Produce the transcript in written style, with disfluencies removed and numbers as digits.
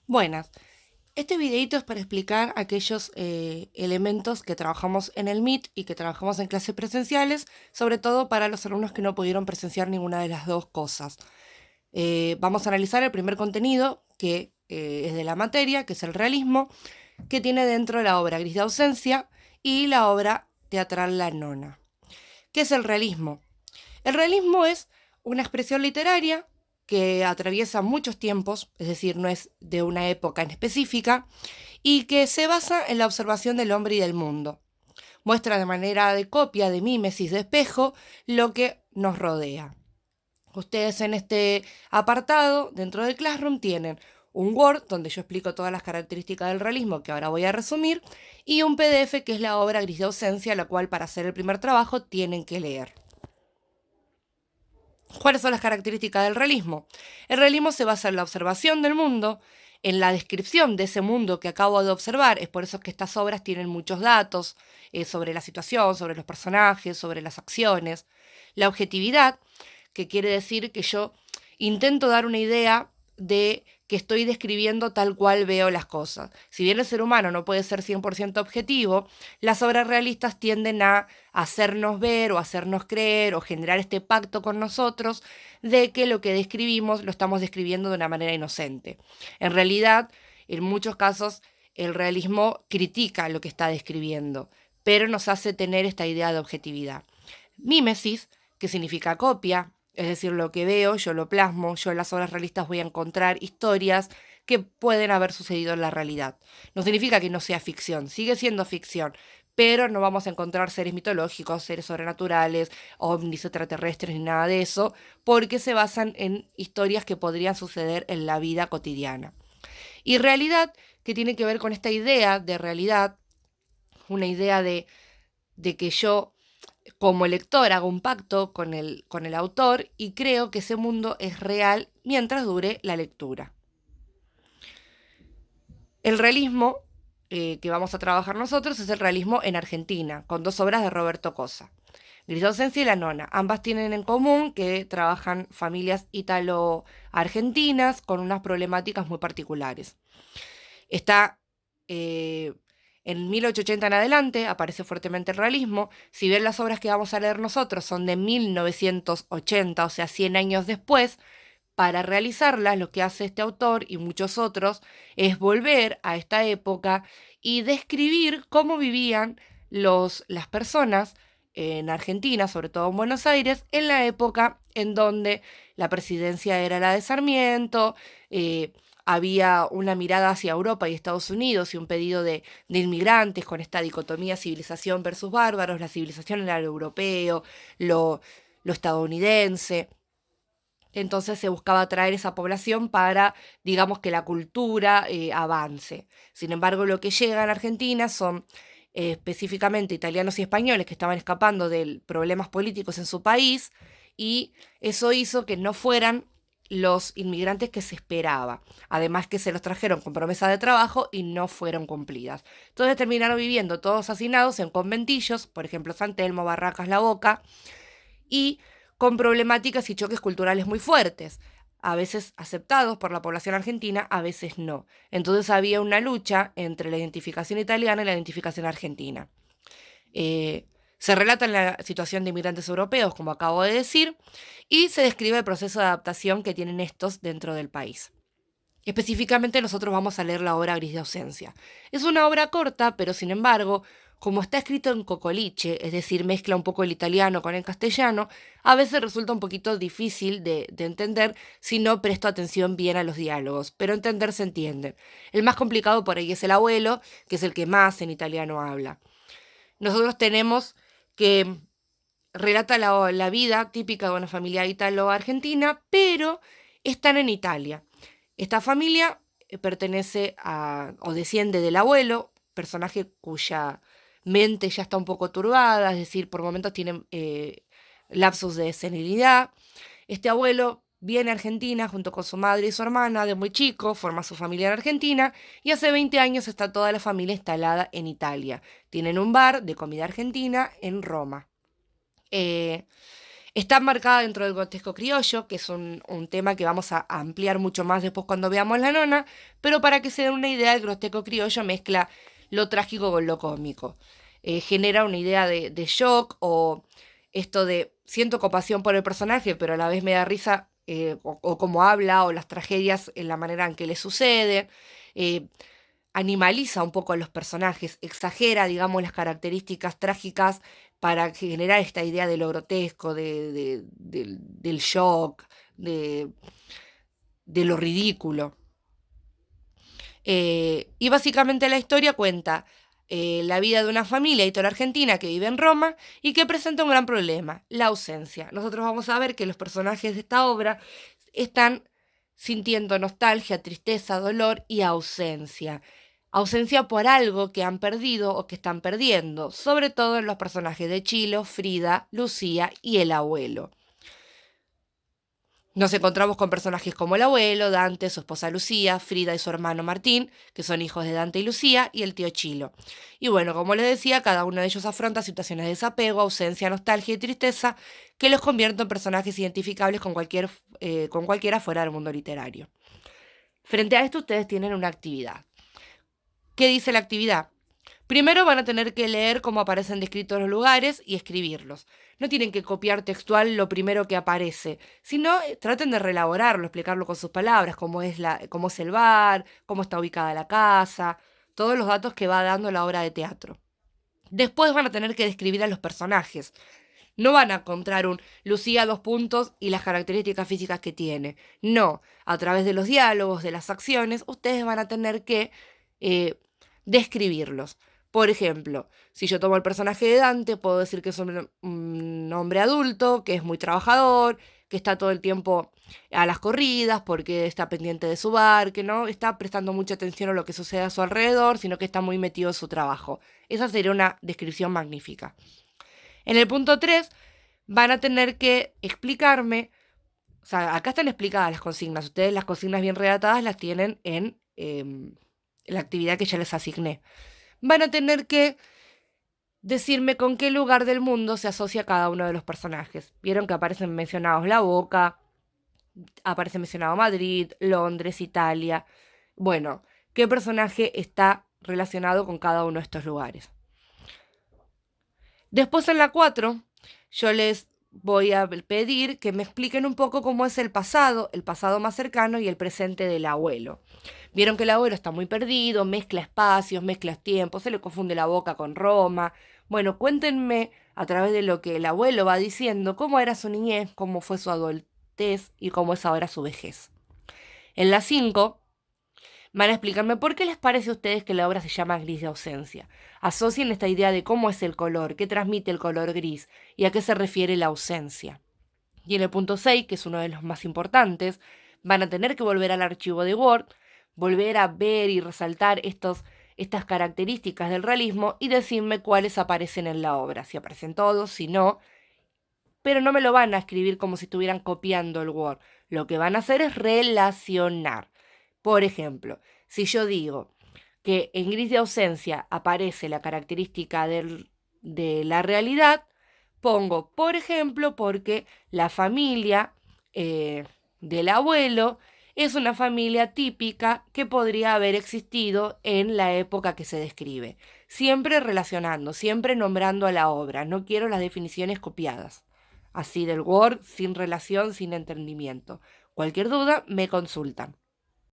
Buenas, este videito es para explicar aquellos elementos que trabajamos en el Meet y que trabajamos en clases presenciales, sobre todo para los alumnos que no pudieron presenciar ninguna de las dos cosas. Vamos a analizar el primer contenido, que es de la materia, que es el realismo, que tiene dentro la obra Gris de ausencia y la obra teatral La Nona. ¿Qué es el realismo? El realismo es una expresión literaria que atraviesa muchos tiempos, es decir, no es de una época en específica, y que se basa en la observación del hombre y del mundo. Muestra de manera de copia, de mímesis, de espejo, lo que nos rodea. Ustedes en este apartado, dentro del Classroom, tienen un Word, donde yo explico todas las características del realismo, que ahora voy a resumir, y un PDF, que es la obra Gris de ausencia, la cual para hacer el primer trabajo tienen que leer. ¿Cuáles son las características del realismo? El realismo se basa en la observación del mundo, en la descripción de ese mundo que acabo de observar. Es por eso que estas obras tienen muchos datos sobre la situación, sobre los personajes, sobre las acciones. La objetividad, que quiere decir que yo intento dar una idea de que estoy describiendo tal cual veo las cosas. Si bien el ser humano no puede ser 100% objetivo, las obras realistas tienden a hacernos ver o hacernos creer o generar este pacto con nosotros de que lo que describimos lo estamos describiendo de una manera inocente. En realidad, en muchos casos, el realismo critica lo que está describiendo, pero nos hace tener esta idea de objetividad. Mímesis, que significa copia, es decir, lo que veo, yo lo plasmo, yo en las obras realistas voy a encontrar historias que pueden haber sucedido en la realidad. No significa que no sea ficción, sigue siendo ficción, pero no vamos a encontrar seres mitológicos, seres sobrenaturales, ovnis extraterrestres ni nada de eso, porque se basan en historias que podrían suceder en la vida cotidiana. Y realidad, que tiene que ver con esta idea de realidad, una idea de que yo como lector hago un pacto con el autor y creo que ese mundo es real mientras dure la lectura. El realismo que vamos a trabajar nosotros es el realismo en Argentina, con dos obras de Roberto Cosa. Grisosensi y La Nona. Ambas tienen en común que trabajan familias italo-argentinas con unas problemáticas muy particulares. Está en 1880 en adelante, aparece fuertemente el realismo. Si bien las obras que vamos a leer nosotros son de 1980, o sea, 100 años después, para realizarlas lo que hace este autor y muchos otros es volver a esta época y describir cómo vivían las personas en Argentina, sobre todo en Buenos Aires, en la época en donde la presidencia era la de Sarmiento, había una mirada hacia Europa y Estados Unidos y un pedido de inmigrantes con esta dicotomía civilización versus bárbaros. La civilización era lo europeo, lo estadounidense. Entonces se buscaba atraer esa población para, digamos, que la cultura avance. Sin embargo, lo que llega en Argentina son específicamente italianos y españoles que estaban escapando de problemas políticos en su país, y eso hizo que no fueran los inmigrantes que se esperaba. Además que se los trajeron con promesa de trabajo y no fueron cumplidas. Entonces terminaron viviendo todos hacinados en conventillos, por ejemplo San Telmo, Barracas, La Boca, y con problemáticas y choques culturales muy fuertes, a veces aceptados por la población argentina, a veces no. Entonces había una lucha entre la identificación italiana y la identificación argentina. Se relata la situación de inmigrantes europeos, como acabo de decir, y se describe el proceso de adaptación que tienen estos dentro del país. Específicamente nosotros vamos a leer la obra Gris de ausencia. Es una obra corta, pero sin embargo, como está escrito en cocoliche, es decir, mezcla un poco el italiano con el castellano, a veces resulta un poquito difícil de entender si no presto atención bien a los diálogos, pero entender se entiende. El más complicado por ahí es el abuelo, que es el que más en italiano habla. Nosotros tenemos que relata la vida típica de una familia ítalo-argentina, pero están en Italia. Esta familia pertenece a o desciende del abuelo, personaje cuya mente ya está un poco turbada, es decir, por momentos tiene lapsos de senilidad. Este abuelo viene a Argentina junto con su madre y su hermana de muy chico, forma su familia en Argentina y hace 20 años está toda la familia instalada en Italia. Tienen un bar de comida argentina en Roma. Eh, Está marcada dentro del grotesco criollo, que es un tema que vamos a ampliar mucho más después cuando veamos la nona, pero para que se den una idea, el grotesco criollo mezcla lo trágico con lo cómico. Genera una idea de shock o esto de siento compasión por el personaje, pero a la vez me da risa o cómo habla o las tragedias en la manera en que le sucede. Eh, Animaliza un poco a los personajes, exagera, digamos, las características trágicas para generar esta idea de lo grotesco, del shock, de, de lo ridículo. Y básicamente la historia cuenta la vida de una familia italo-argentina que vive en Roma y que presenta un gran problema, la ausencia. Nosotros vamos a ver que los personajes de esta obra están sintiendo nostalgia, tristeza, dolor y ausencia. Ausencia por algo que han perdido o que están perdiendo, sobre todo en los personajes de Chilo, Frida, Lucía y el abuelo. Nos encontramos con personajes como el abuelo, Dante, su esposa Lucía, Frida y su hermano Martín, que son hijos de Dante y Lucía, y el tío Chilo. Y bueno, como les decía, cada uno de ellos afronta situaciones de desapego, ausencia, nostalgia y tristeza que los convierten en personajes identificables con cualquiera fuera del mundo literario. Frente a esto, ustedes tienen una actividad. ¿Qué dice la actividad? Primero van a tener que leer cómo aparecen descritos los lugares y escribirlos. No tienen que copiar textual lo primero que aparece, sino traten de reelaborarlo, explicarlo con sus palabras, cómo es el bar, cómo está ubicada la casa, todos los datos que va dando la obra de teatro. Después van a tener que describir a los personajes. No van a encontrar un Lucía dos puntos y las características físicas que tiene. No, a través de los diálogos, de las acciones, ustedes van a tener que eh, describirlos. Por ejemplo, si yo tomo el personaje de Dante, puedo decir que es un hombre adulto, que es muy trabajador, que está todo el tiempo a las corridas porque está pendiente de su bar, que no está prestando mucha atención a lo que sucede a su alrededor, sino que está muy metido en su trabajo. Esa sería una descripción magnífica. En el punto 3 van a tener que explicarme, o sea, acá están explicadas las consignas, ustedes las consignas bien redactadas las tienen en la actividad que ya les asigné. Van a tener que decirme con qué lugar del mundo se asocia cada uno de los personajes. Vieron que aparecen mencionados La Boca, aparece mencionado Madrid, Londres, Italia. Bueno, ¿qué personaje está relacionado con cada uno de estos lugares? Después en la 4, yo les voy a pedir que me expliquen un poco cómo es el pasado más cercano y el presente del abuelo. Vieron que el abuelo está muy perdido, mezcla espacios, mezcla tiempos, se le confunde La Boca con Roma. Bueno, cuéntenme a través de lo que el abuelo va diciendo cómo era su niñez, cómo fue su adultez y cómo es ahora su vejez. En la 5 van a explicarme por qué les parece a ustedes que la obra se llama Gris de ausencia. Asocien esta idea de cómo es el color, qué transmite el color gris y a qué se refiere la ausencia. Y en el punto 6, que es uno de los más importantes, van a tener que volver al archivo de Word, volver a ver y resaltar estas características del realismo y decirme cuáles aparecen en la obra, si aparecen todos, si no, pero no me lo van a escribir como si estuvieran copiando el Word. Lo que van a hacer es relacionar. Por ejemplo, si yo digo que en Gris de ausencia aparece la característica de la realidad, pongo, por ejemplo, porque la familia del abuelo es una familia típica que podría haber existido en la época que se describe. Siempre relacionando, siempre nombrando a la obra. No quiero las definiciones copiadas. Así del Word, sin relación, sin entendimiento. Cualquier duda, me consultan.